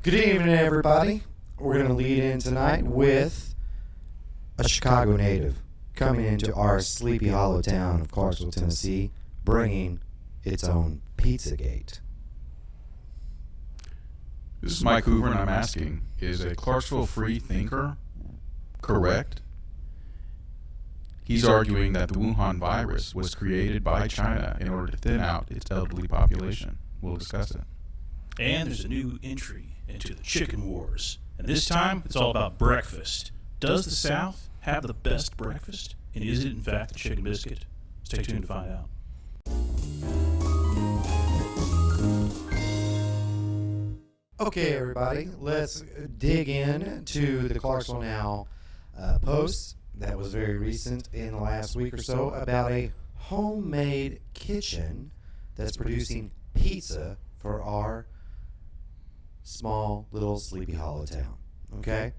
Good evening, everybody. We're going to lead in tonight with a Chicago native coming into our Sleepy Hollow town of Clarksville, Tennessee, bringing its own Pizzagate. This is Mike Hoover, and I'm asking, is a Clarksville free thinker correct? He's arguing that the Wuhan virus was created by China in order to thin out its elderly population. We'll discuss it. And there's a new entry into the chicken wars. And this time, it's all about breakfast. Does the South have the best breakfast? And is it, in fact, the chicken biscuit? Stay tuned to find out. Okay, everybody, let's dig in to the Clarksville Now post that was very recent in the last week or so about a homemade kitchen that's producing pizza for our small little Sleepy Hollow town. Okay,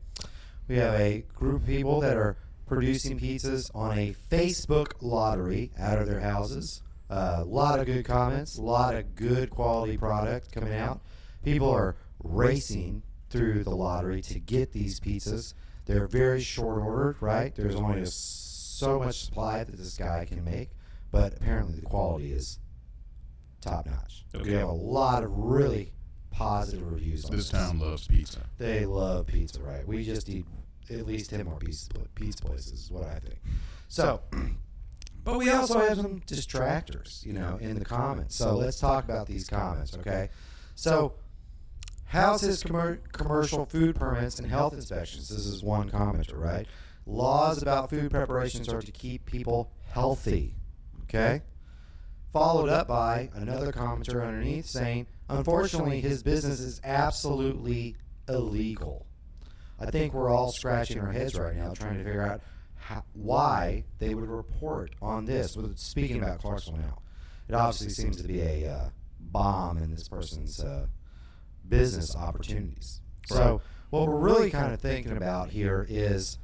we have a group of people that are producing pizzas on a Facebook lottery out of their houses. A lot of good comments, a lot of good quality product coming out. People are racing through the lottery to get these pizzas. They're very short ordered, right? There's only so much supply that this guy can make, but apparently the quality is top notch. Okay. We have a lot of really positive reviews on this town loves pizza. They love pizza, right? We just eat at least 10 more pizza places is what I think. So, but we also have some distractors, in the comments. So let's talk about these comments, okay? So, how's his commercial food permits and health inspections? This is one commenter, right? Laws about food preparations are to keep people healthy, okay? Followed up by another commenter underneath saying, unfortunately, his business is absolutely illegal. I think we're all scratching our heads right now trying to figure out why they would report on this. Speaking about Clarksville Now, it obviously seems to be a bomb in this person's business opportunities. Right. So what we're really kind of thinking about here is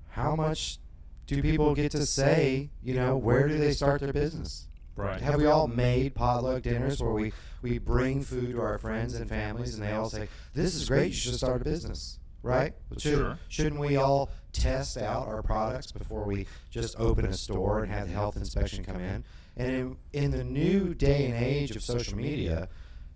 how much do people get to say, where do they start their business? Right. Have we all made potluck dinners where we bring food to our friends and families and they all say, this is great, you should start a business, right? Sure. Shouldn't we all test out our products before we just open a store and have the health inspection come in? And in the new day and age of social media,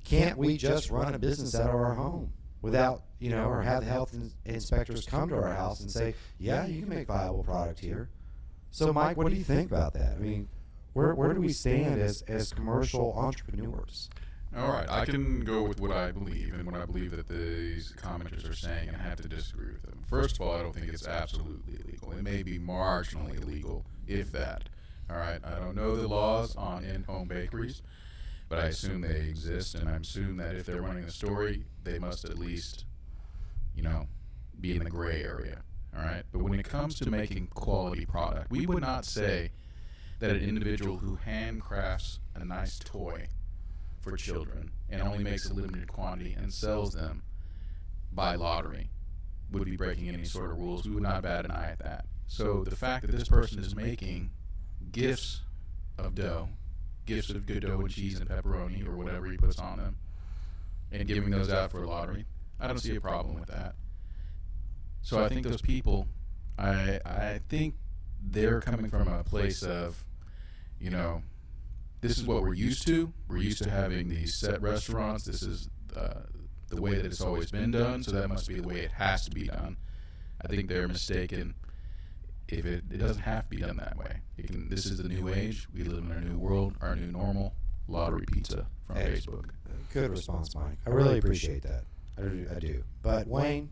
can't we just run a business out of our home without, or have the health inspectors come to our house and say, yeah, you can make viable product here? So, Mike, what do you think about that? I mean, where do we stand as commercial entrepreneurs? All right, I can go with what I believe and what I believe that these commenters are saying, and I have to disagree with them. First of all, I don't think it's absolutely illegal. It may be marginally illegal, if that. All right, I don't know the laws on in-home bakeries, but I assume they exist, and I assume that if they're running a story, they must at least, be in the gray area. All right, but when it comes to making quality product, we would not say that an individual who handcrafts a nice toy for children and only makes a limited quantity and sells them by lottery would be breaking any sort of rules. We would not bat an eye at that. So the fact that this person is making gifts of dough, gifts of good dough and cheese and pepperoni or whatever he puts on them, and giving those out for a lottery, I don't see a problem with that. So I think those people, I think they're coming from a place of, this is what we're used to. We're used to having these set restaurants. This is the way that it's always been done, so that must be the way it has to be done. I think they're mistaken if it doesn't have to be done that way. This is the new age. We live in our new world, our new normal. Lottery pizza from Facebook. Good response, Mike. I really appreciate that. I do. But Wayne,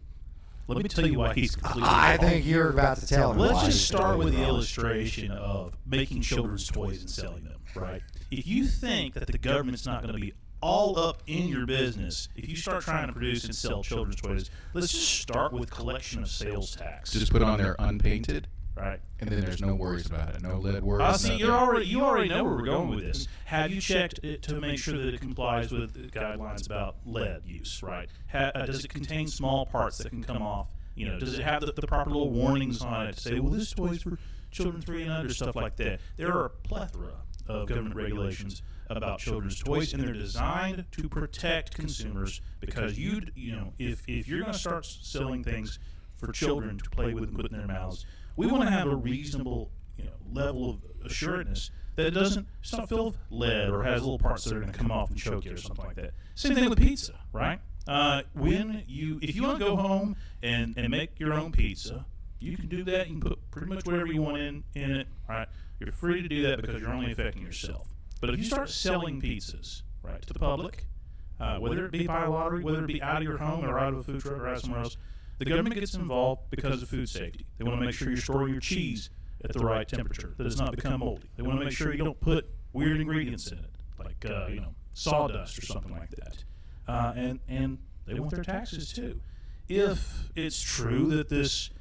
let me tell you why he's completely I think you're about to tell him. Let's just start with the illustration of making children's toys and selling them, right? If you think that the government's not going to be all up in your business, if you start trying to produce and sell children's toys, let's just start with collection of sales tax. Just put on there unpainted, right? And then there's no worries about it. No lead worries. See, you already know where we're going with this. Have you checked it to make sure that it complies with the guidelines about lead use, right? Does it contain small parts that can come off? Does it have the proper little warnings on it to say, well, this toy's for children 3 and under, stuff like that? There are a plethora of government regulations about children's toys, and they're designed to protect consumers because if you're going to start selling things for children to play with and put in their mouths, we want to have a reasonable level of assuredness that it's not filled with lead or has little parts that are going to come off and choke you or something like that. Same thing with pizza, right? If you want to go home and make your own pizza, you can do that. You can put pretty much whatever you want in it, right? You're free to do that because you're only affecting yourself. But if you start selling pizzas, right, to the public, whether it be by lottery, whether it be out of your home or out of a food truck or out somewhere else, the government gets involved because of food safety. They want to make sure you're storing your cheese at the right temperature, that it's not become moldy. They want to make sure you don't put weird ingredients in it, like sawdust or something like that. And they want their taxes too. If it's true that this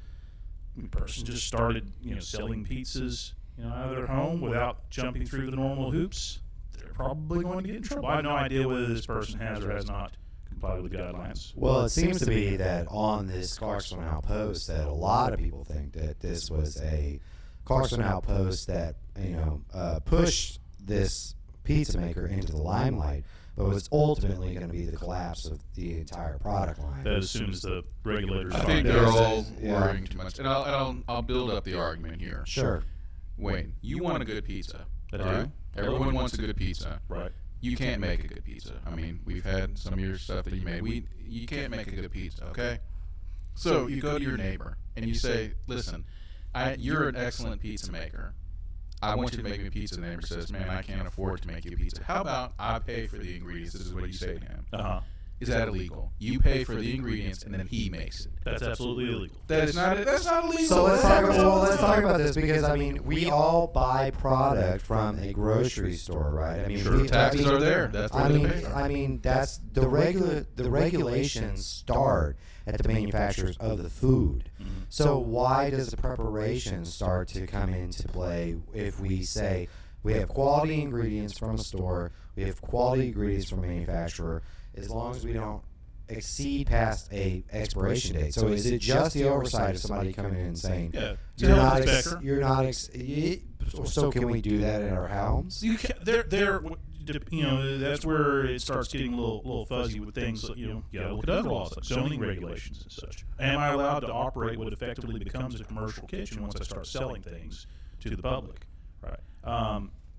person just started selling pizzas out of their home without jumping through the normal hoops, they're probably going to get in trouble. I have no idea whether this person has or has not complied with the guidelines. Well, it seems to be that on this Clarksville Man post that a lot of people think that this was a Clarksville Man post that pushed this pizza maker into the limelight, but was ultimately going to be the collapse of the entire product line. As soon as the regulators, I think they're all worrying too much, and I'll build up the argument here. Sure. Wayne, you want a good pizza. I do. Right? Everyone wants a good pizza. Right. You can't make a good pizza. I mean, we've had some of your stuff that you made. You can't make a good pizza, okay? So you go to your neighbor and you say, listen, you're an excellent pizza maker. I want you to make me pizza. The neighbor says, man, I can't afford to make you pizza. How about I pay for the ingredients? This is what you say to him. Uh-huh. Is that illegal? You pay for the ingredients and then he makes it. That's absolutely illegal. That's not illegal. So let's talk about this because we all buy product from a grocery store, right? Sure, taxes are there. That's what they pay. That's the regulations start at the manufacturers of the food. Mm-hmm. So why does the preparation start to come into play if we say we have quality ingredients from a store, we have quality ingredients from a manufacturer, as long as we don't exceed past a expiration date? So is it just the oversight of somebody coming in and saying, so can we do that in our homes? You can, that's where it starts getting a little fuzzy with things. You gotta look at other laws like zoning regulations and such. Am I allowed to operate what effectively becomes a commercial kitchen once I start selling things to the public? Right.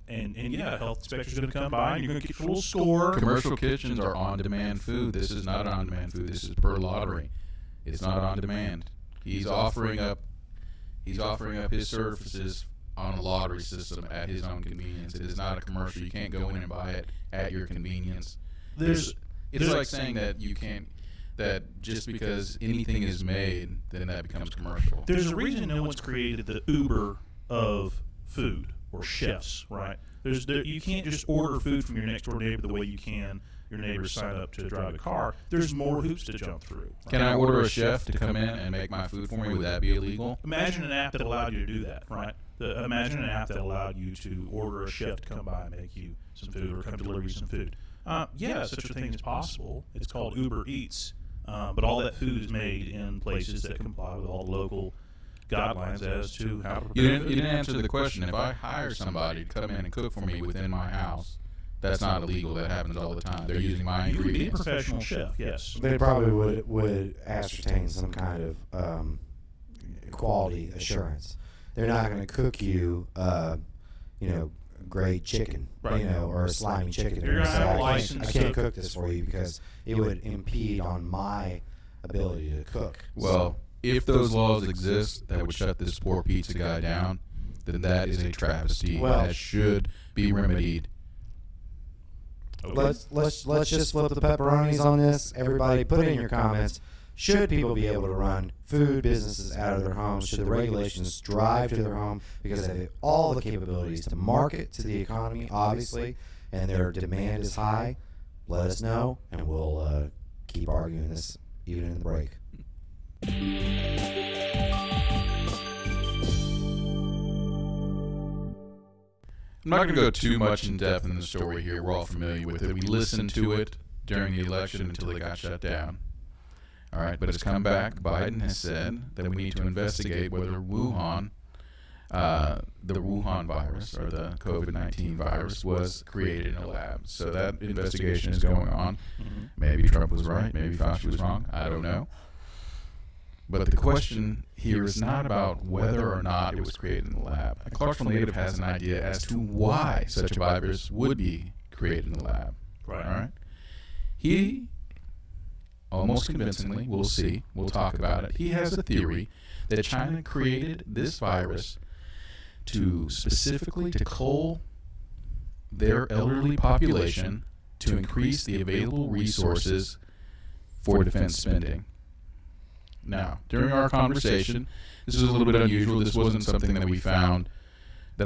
And health inspector's going to come by and you're going to get your little score. Commercial kitchens are on-demand food. This is not on-demand food. This is per lottery. It's not on demand. He's offering up his services on a lottery system at his own convenience. It is not a commercial. You can't go in and buy it at your convenience. It's like saying that that just because anything is made, then that becomes commercial. There's a reason no one's created the Uber of food. Or chefs, right? You can't just order food from your next door neighbor the way you can your neighbor sign up to drive a car. There's more hoops to jump through. Right? Can I order a chef to come in and make my food for me? Would that be illegal? Imagine an app that allowed you to do that, right? Imagine an app that allowed you to order a chef to come by and make you some food or come deliver you some food. Such a thing is possible. It's called Uber Eats, but all that food is made in places that comply with all the local guidelines as to how to prepare food. You didn't answer the question. If I hire somebody to come in and cook for me within my house, that's not illegal. That happens all the time. They're using my ingredients. You could be a professional chef, yes. They probably would ascertain some kind of quality assurance. They're not going to cook you, great chicken, right. Or slimy chicken. You're going to have a license. I can't cook this for you because it would impede on my ability to cook. Well, if those laws exist that would shut this poor pizza guy down, then that is a travesty that should be remedied. Okay. Let's just flip the pepperonis on this. Everybody, put in your comments. Should people be able to run food businesses out of their homes? Should the regulations drive to their home because they have all the capabilities to market to the economy, obviously, and their demand is high? Let us know, and we'll keep arguing this even in the break. I'm not going to go too much in depth in the story here. We're all familiar with it. We listened to it during the election until it got shut down. All right, but it's come back. Biden has said that we need to investigate whether Wuhan the Wuhan virus or the COVID-19 virus was created in a lab. So that investigation is going on. Mm-hmm. Maybe Trump was right. Maybe Fauci was wrong. I don't know. But the question here is not about whether or not it was created in the lab. A Clarksville native has an idea as to why such a virus would be created in the lab. Right. All right. He, almost convincingly, we'll see, we'll talk about it, he has a theory that China created this virus to specifically to cull their elderly population to increase the available resources for defense spending. Now, during our conversation, this was a little bit unusual. This wasn't something that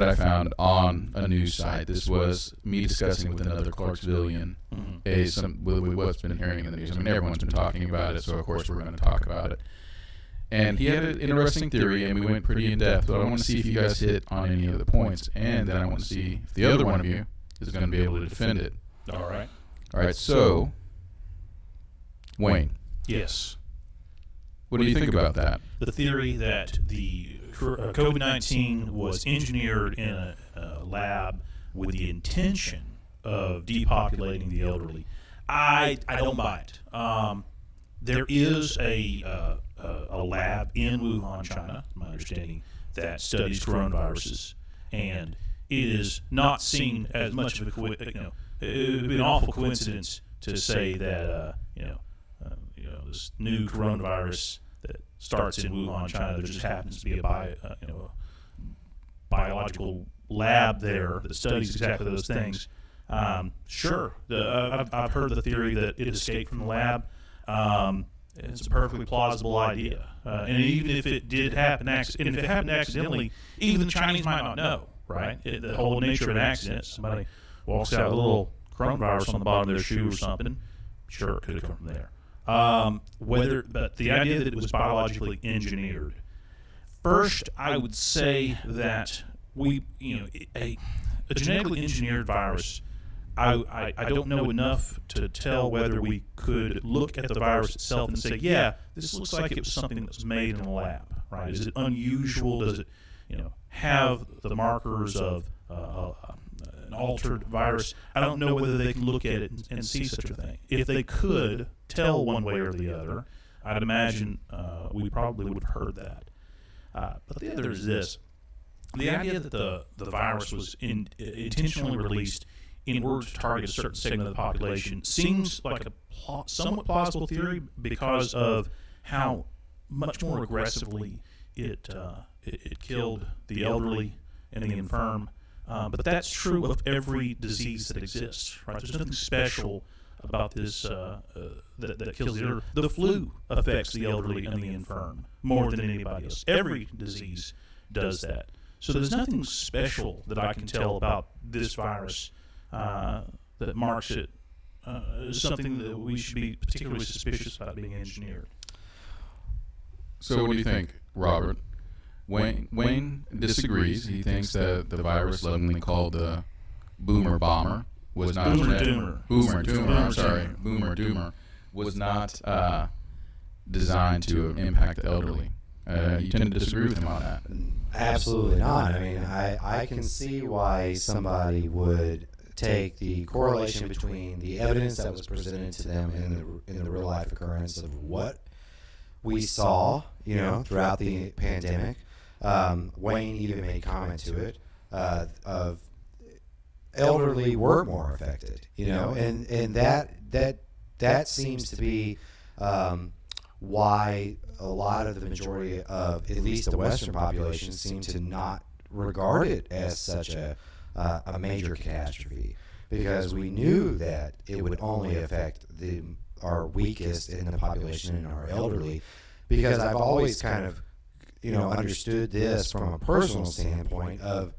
I found on a news site. This was me discussing with another Clarksvillian what's been hearing in the news. I mean, everyone's been talking about it, so of course we're going to talk about it. And he had an interesting theory, and we went pretty in depth. But I want to see if you guys hit on any of the points, and then I want to see if the other one of you is going to be able to defend it. All right. All right. So, Wayne. Yes. What do you think about that? The theory that the COVID-19 was engineered in a lab with the intention of depopulating the elderly, I don't buy it. There is a lab in Wuhan, China, my understanding, that studies coronaviruses, and it is not seen as much of a it would be an awful coincidence to say that this new coronavirus that starts in Wuhan, China, there just happens to be a biological lab there that studies exactly those things. Sure, I've heard the theory that it escaped from the lab. It's a perfectly plausible idea, and even if it did happen, accidentally, even the Chinese might not know. Right, the whole nature of an accident. Somebody walks out with a little coronavirus on the bottom of their shoe or something. Sure, it could have come from there. But the idea that it was biologically engineered. First, I would say that a genetically engineered virus. I don't know enough to tell whether we could look at the virus itself and say, yeah, this looks like it was something that was made in a lab. Right? Is it unusual? Does it, have the markers of an altered virus? I don't know whether they can look at it and see such a thing. If they could tell one way or the other, I'd imagine we probably would have heard that. But the other is this. The idea that the virus was intentionally released in order to target a certain segment of the population seems like a somewhat plausible theory because of how much more aggressively it killed the elderly and the infirm. But that's true of every disease that exists. Right? There's nothing special about this that kills the elderly. The flu affects the elderly and the infirm more than anybody else. Every disease does that. So there's nothing special that I can tell about this virus that marks it as something that we should be particularly suspicious about being engineered. So what do you think, Robert? Wayne disagrees. He thinks that the virus, lovingly called the Boomer Bomber, was not Boomer Doomer was not designed to impact the elderly. You tend to disagree with him on that. Absolutely not. I mean, I can see why somebody would take the correlation between the evidence that was presented to them in the real life occurrence of what we saw, throughout the pandemic. Wayne even made comment to it of elderly were more affected, and that seems to be why a lot of the majority of at least the Western population seem to not regard it as such a major catastrophe, because we knew that it would only affect our weakest in the population and our elderly, because I've always kind of understood this from a personal standpoint of,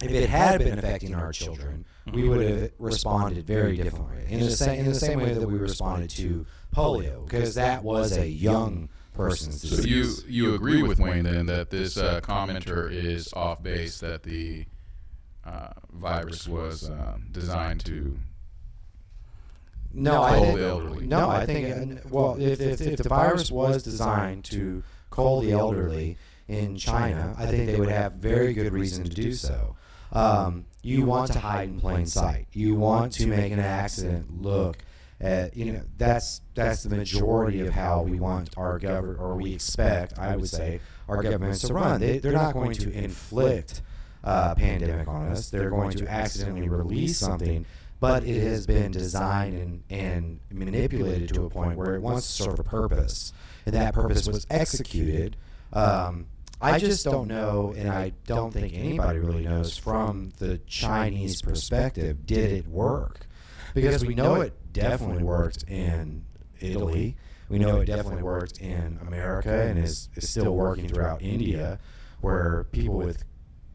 if it had been affecting our children, we would have responded very differently, in the same way that we responded to polio, because that was a young person's disease. So you agree with Wayne then that this commenter is off base, that the virus was designed to cull the elderly? No, I think if the virus was designed to cull the elderly, in China, I think they would have very good reason to do so. You want to hide in plain sight. You want to make an accident look at, that's the majority of how we want our government, or we expect, I would say, our governments to run. They're not going to inflict a pandemic on us. They're going to accidentally release something, but it has been designed and manipulated to a point where it wants to serve a purpose, and that purpose was executed. I just don't know, and I don't think anybody really knows from the Chinese perspective, did it work? Because we know it definitely worked in Italy. We know it definitely worked in America and is still working throughout India, where people with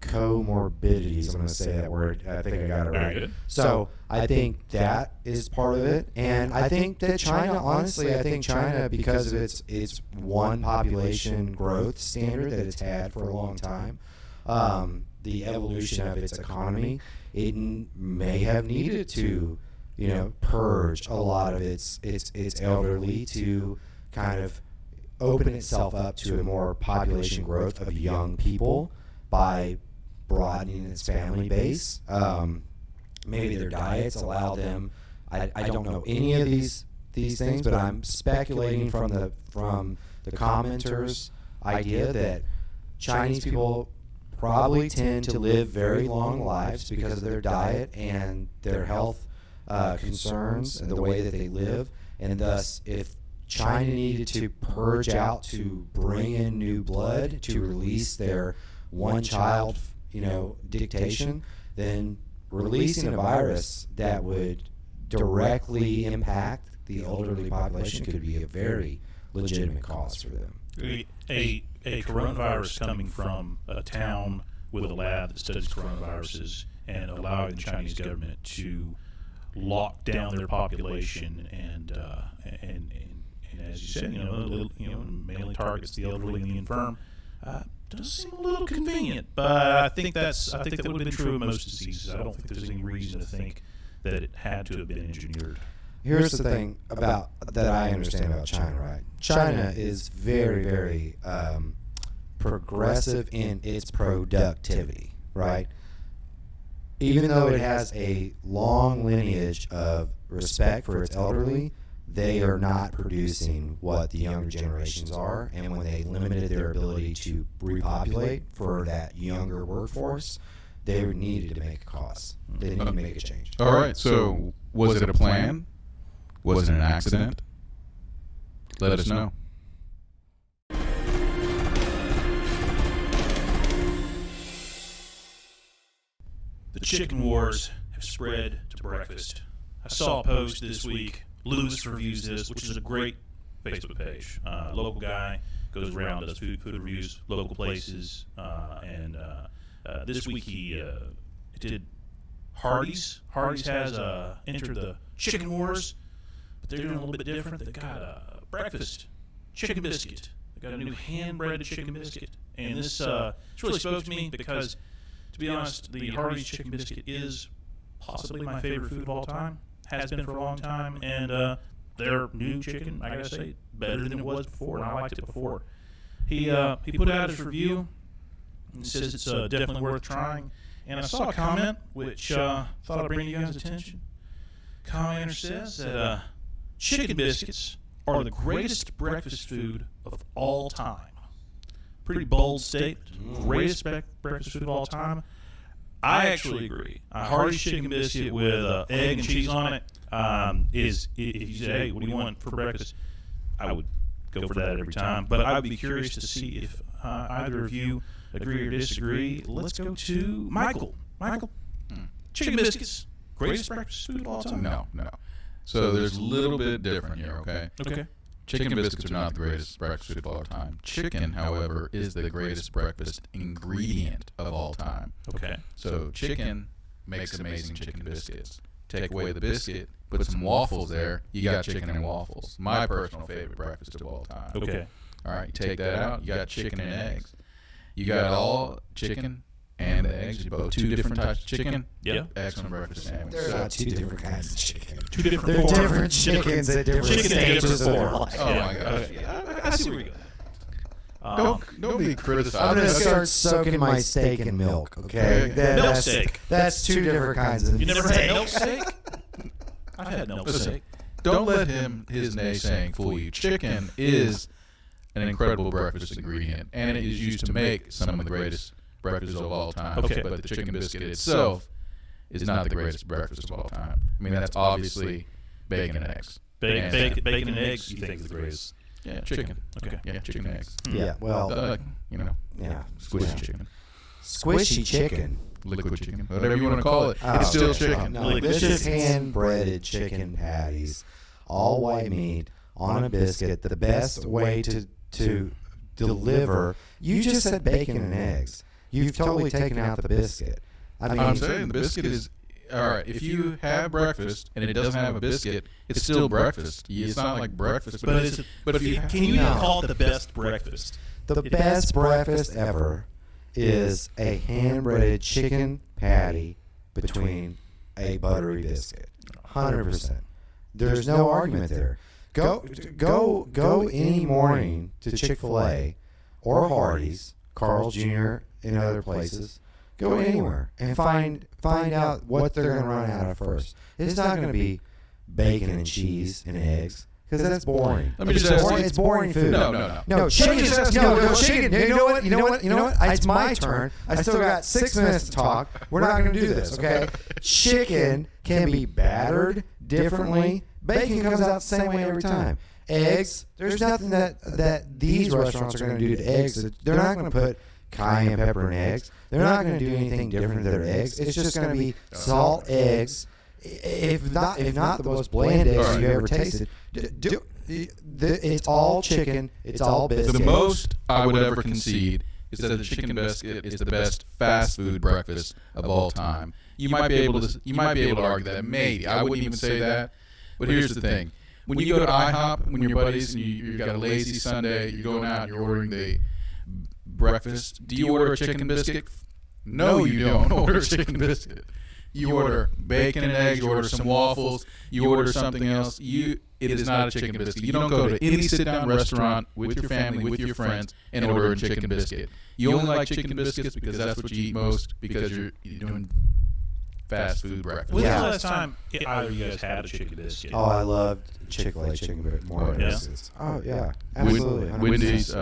comorbidities, I'm going to say that word, I think I got it right. So I think that is part of it. And I think that China, honestly, I think China, because of its one population growth standard that it's had for a long time, the evolution of its economy, it may have needed to, purge a lot of its elderly to kind of open itself up to a more population growth of young people by broadening its family base. Maybe their diets allow them. I don't know any of these things, but I'm speculating from the commenters' idea that Chinese people probably tend to live very long lives because of their diet and their health concerns and the way that they live, and thus if China needed to purge out to bring in new blood to release their one-child dictation, then releasing a virus that would directly impact the elderly population could be a very legitimate cause for them. A coronavirus coming from a town with a lab that studies coronaviruses and allowing the Chinese government to lock down their population and as you said, mainly targets the elderly and the infirm. Does seem a little convenient, but I think that would have been true of most diseases. I don't think there's any reason to think that it had to have been engineered. Here's the thing about that I understand about China, right? China is very, very progressive in its productivity, right? Even though it has a long lineage of respect for its elderly, they are not producing what the younger generations are, and when they limited their ability to repopulate for that younger workforce, they needed to make a cost. They needed to make a change. All right, so was it a plan? Was it an accident? Let us know. The chicken wars have spread to breakfast. I saw a post this week. Lewis reviews this, which is a great Facebook page. Local guy goes around, does food reviews, local places, and this week he did Hardee's. Hardee's has entered the chicken wars, but they're doing a little bit different. They got a breakfast chicken biscuit. They got a new hand-breaded chicken biscuit, and this really spoke to me because, to be honest, the Hardee's chicken biscuit is possibly my favorite food of all time. Has been for a long time, and their new chicken, I gotta say, better than it was before, and I liked it before. He put out his review and says it's definitely worth trying. And I saw a comment which thought I'd bring to you guys' attention. Commenter says that chicken biscuits are the greatest breakfast food of all time. Pretty bold statement. Greatest breakfast food of all time. I actually agree. A Hardee's chicken biscuit with egg and cheese on it is, if you say, hey, what do you want for breakfast? I would go for that every time. But I would be curious to see if either of you agree or disagree. Let's go to Michael. Michael, chicken biscuits, greatest breakfast food of all time? No. So there's a little bit different here, okay? Okay. Chicken biscuits are not the greatest breakfast food of all time. Chicken, however, is the greatest breakfast ingredient of all time. Okay. So chicken makes amazing chicken biscuits. Take away the biscuit, put some waffles there, you got chicken and waffles. My personal favorite breakfast of all time. Okay. All right, take that out, you got chicken and eggs. You got all chicken and the eggs, both two different types of chicken. Yeah. Excellent breakfast sandwich. There are not two different kinds of chicken. Two different They're forms. different chickens at different Chicken at stages different of their forms. life. Oh my gosh. Okay. I see where you're going. Don't be criticizing. I'm gonna start soaking my steak in milk. Okay, Milk steak. That's two different kinds of. You never had milk steak? I've had milk steak. Don't let his naysaying fool you. Chicken is an incredible breakfast ingredient, and it is used to make some of the greatest breakfasts of all time. Okay. But the chicken biscuit itself is not the greatest breakfast of all time. I mean, that's obviously bacon and eggs. Bacon and eggs, you think is the greatest? Yeah, chicken. Okay. Yeah, chicken and eggs. Yeah, well, Yeah, squishy chicken. squishy chicken. Liquid chicken. Whatever you want to call it. Oh, It's still okay. chicken. No, this is hand-breaded chicken patties, all white meat on a biscuit. The best way to deliver. You just said bacon and eggs. You've totally taken out the biscuit. I mean, I'm saying the biscuit is all right. If you have breakfast and it doesn't have a biscuit, it's still breakfast. It's not like breakfast, but if you can you even call it the best breakfast? the best breakfast ever is a hand-breaded chicken patty between a buttery biscuit. 100%. There's no argument there. Go any morning to Chick-fil-A or Hardee's, Carl's Jr. and other places. Go anywhere and find out what they're going to run out of first. It's not going to be bacon and cheese and eggs because that's boring. Let me just ask you- It's boring food. No. Chicken. No, chicken. You know what? It's my turn. I still got 6 minutes to talk. We're not going to do this, okay? Chicken can be battered differently. Bacon comes out the same way every time. Eggs, there's nothing that these restaurants are going to do to eggs. They're not going to put cayenne pepper in eggs. They're not going to do anything different to their eggs. It's just going to be salt eggs. If not the most bland eggs you ever tasted. It's all chicken. It's all biscuit. The most I would ever concede is that the chicken biscuit is the best fast food breakfast of all time. You might be able to argue that. Maybe I wouldn't even say that. But here's the thing: when you go to IHOP, when your buddies and you got a lazy Sunday, you're going out and you're ordering the breakfast. Do you order a chicken biscuit? No, you don't order a chicken biscuit. You order bacon and eggs. You order some waffles. You order something else. It is not a chicken biscuit. You don't go to any sit-down restaurant with your family, with your friends, and order a chicken biscuit. You only like chicken biscuits because that's what you eat most because you're doing fast food breakfast. When's the last time either of you guys had a chicken biscuit? Oh, I loved Chick-fil-A chicken biscuits. Oh, yeah. Absolutely. 100%. Wendy's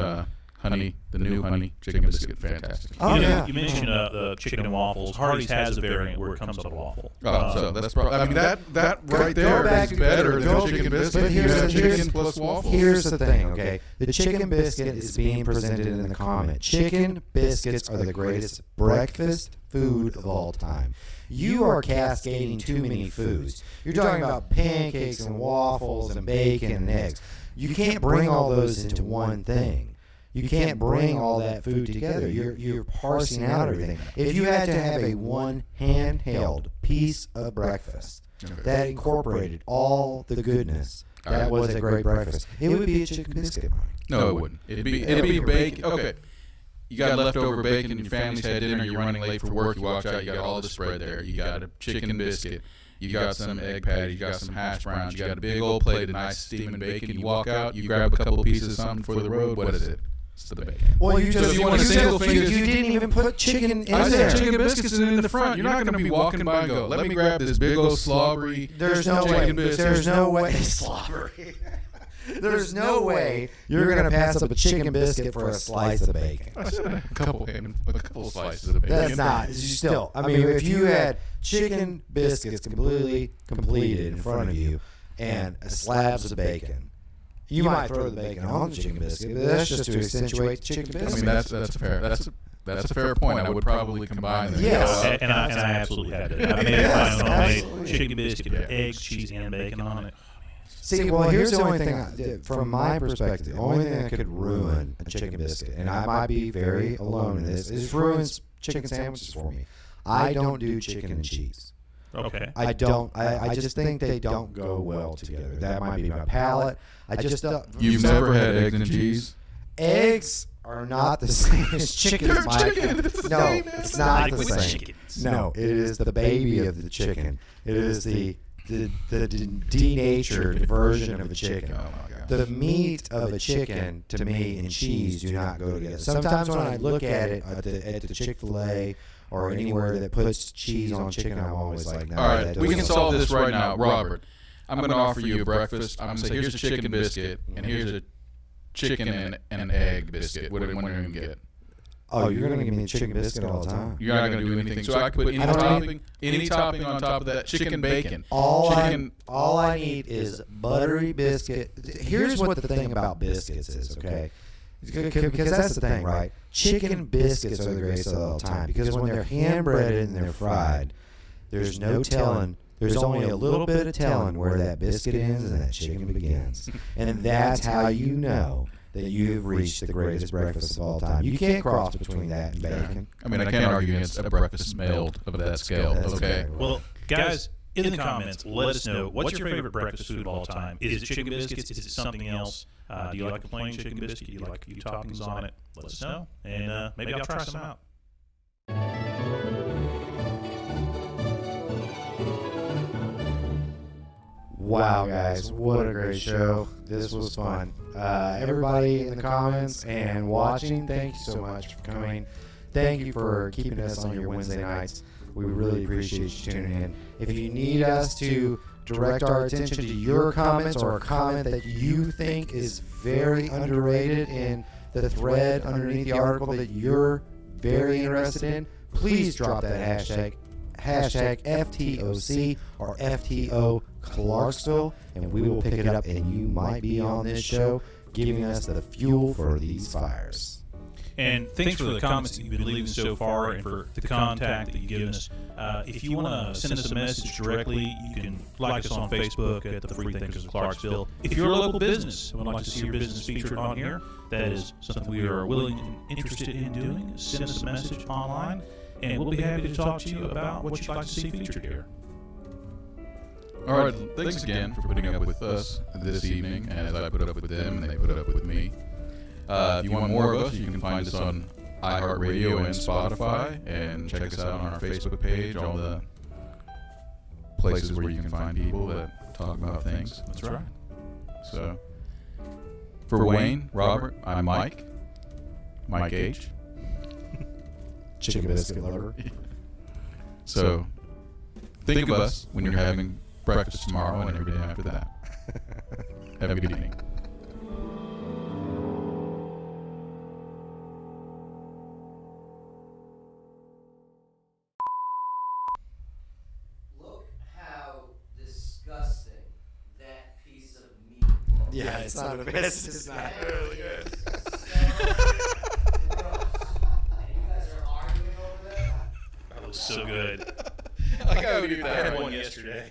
honey, the new honey chicken biscuit, fantastic. Oh, yeah. You mentioned the chicken and waffles. Hardee's has a variant where it comes with a waffle. So that's probably. I mean that right there is better than the chicken biscuit. But here's chicken plus waffles. Here's the thing, okay? The chicken biscuit is being presented in the comment. Chicken biscuits are the greatest breakfast food of all time. You are cascading too many foods. You're talking about pancakes and waffles and bacon and eggs. You can't bring all those into one thing. You can't bring all that food together. You're parsing out everything. If you had to have a one handheld piece of breakfast that incorporated all the goodness that was a great breakfast, it would be a chicken biscuit. No, it wouldn't. It'd be bacon. Okay. You got leftover bacon and your family's had dinner, you're running late for work, you walk out, you got all the spread there. You got a chicken biscuit, you got some egg patties, you got some hash browns, you got a big old plate of nice steaming bacon, you walk out, you grab a couple pieces of something for the road, what is it? It's the bacon. Well, you just So if you want a single finger, you didn't even put chicken in I there. said chicken biscuits in the front. You're not going to be walking by and go, let me grab this big old slobbery There's no way. chicken biscuit. There's no way. Slobbery. There's no way you're going to pass up a chicken biscuit for a slice of bacon. I said a couple slices of bacon. That's not. Still, I mean, if you had chicken biscuits completely completed in front of you and slabs of bacon, you might throw the bacon on the chicken biscuit, but that's just to accentuate the chicken biscuit. I mean, that's fair. That's a fair point. I would probably combine them. Yes. And I absolutely had it. I made it my own chicken biscuit with eggs, cheese, and bacon on it. See, well, here's the only thing, from my perspective, the only thing that could ruin a chicken biscuit, and I might be very alone in this, is ruins chicken sandwiches for me. I don't do chicken and cheese. Okay. I don't. I just think they don't go well together. That might be my palate. I just don't. You've never had eggs and cheese? Eggs are not the same as chicken. They're chicken. It's the No, same. it's not the Liquid same. chickens. No, it is the baby of the chicken. It is the the denatured version of a chicken. Oh my gosh. The meat of a chicken, to me, and cheese do not go together. Sometimes when I look at it at the Chick-fil-A or anywhere that puts cheese on chicken, I'm always like, no. All right, we can solve this right now. Robert, I'm going to offer you a breakfast. I'm going to say, here's a chicken biscuit, and here's a chicken and an egg biscuit. What are you going to get? Oh, you're going to give me a chicken biscuit all the time. You're not going to do anything. So I could put any topping on top of that. Chicken bacon. All I need is buttery biscuit. Here's what the thing about biscuits is, okay? Because that's the thing, right? Chicken biscuits are the greatest of all time. Because when they're hand-breaded and they're fried, there's no telling. There's only a little bit of telling where that biscuit ends and that chicken begins. And that's how you know that you've reached the greatest breakfast of all time. You can't cross between that and bacon. I mean, I can't argue against a breakfast made of that scale. Okay. Well, guys, in the comments, let us know, what's your favorite breakfast food of all time? Is it chicken biscuits? Is it something else? Do you like a plain chicken biscuit? Do you like a few toppings on it? Let us know, and maybe I'll try some out. Wow, guys, what a great show. This was fun. Everybody in the comments and watching, thank you so much for coming. Thank you for keeping us on your Wednesday nights. We really appreciate you tuning in. If you need us to direct our attention to your comments or a comment that you think is very underrated in the thread underneath the article that you're very interested in, please drop that hashtag FTOC or FTO Clarksville, and we will pick it up, and you might be on this show giving us the fuel for these fires. And thanks for the comments that you've been leaving so far and for the contact that you've given us. If you want to send us a message directly, you can like us on Facebook at the Freethinkers of Clarksville. If you're a local business and would like to see your business featured on here, that is something we are willing and interested in doing. Send us a message online, and we'll be happy to talk to you about what you'd like to see featured here. All right, thanks again for putting up with us this evening, as I put up with them and they put up with me. If you want more of us, you can find us on iHeartRadio and Spotify, and check us out on our Facebook page, all the places where you can find people that talk about things. That's right. So, for Wayne, Robert, I'm Mike H. Chicken biscuit lover. So, think of us when you're having breakfast tomorrow and every day after that. Have a good evening. Look how disgusting that piece of meat was. Yeah, it's not a mess. It's not really good. So good. I got to do I had that. one yesterday.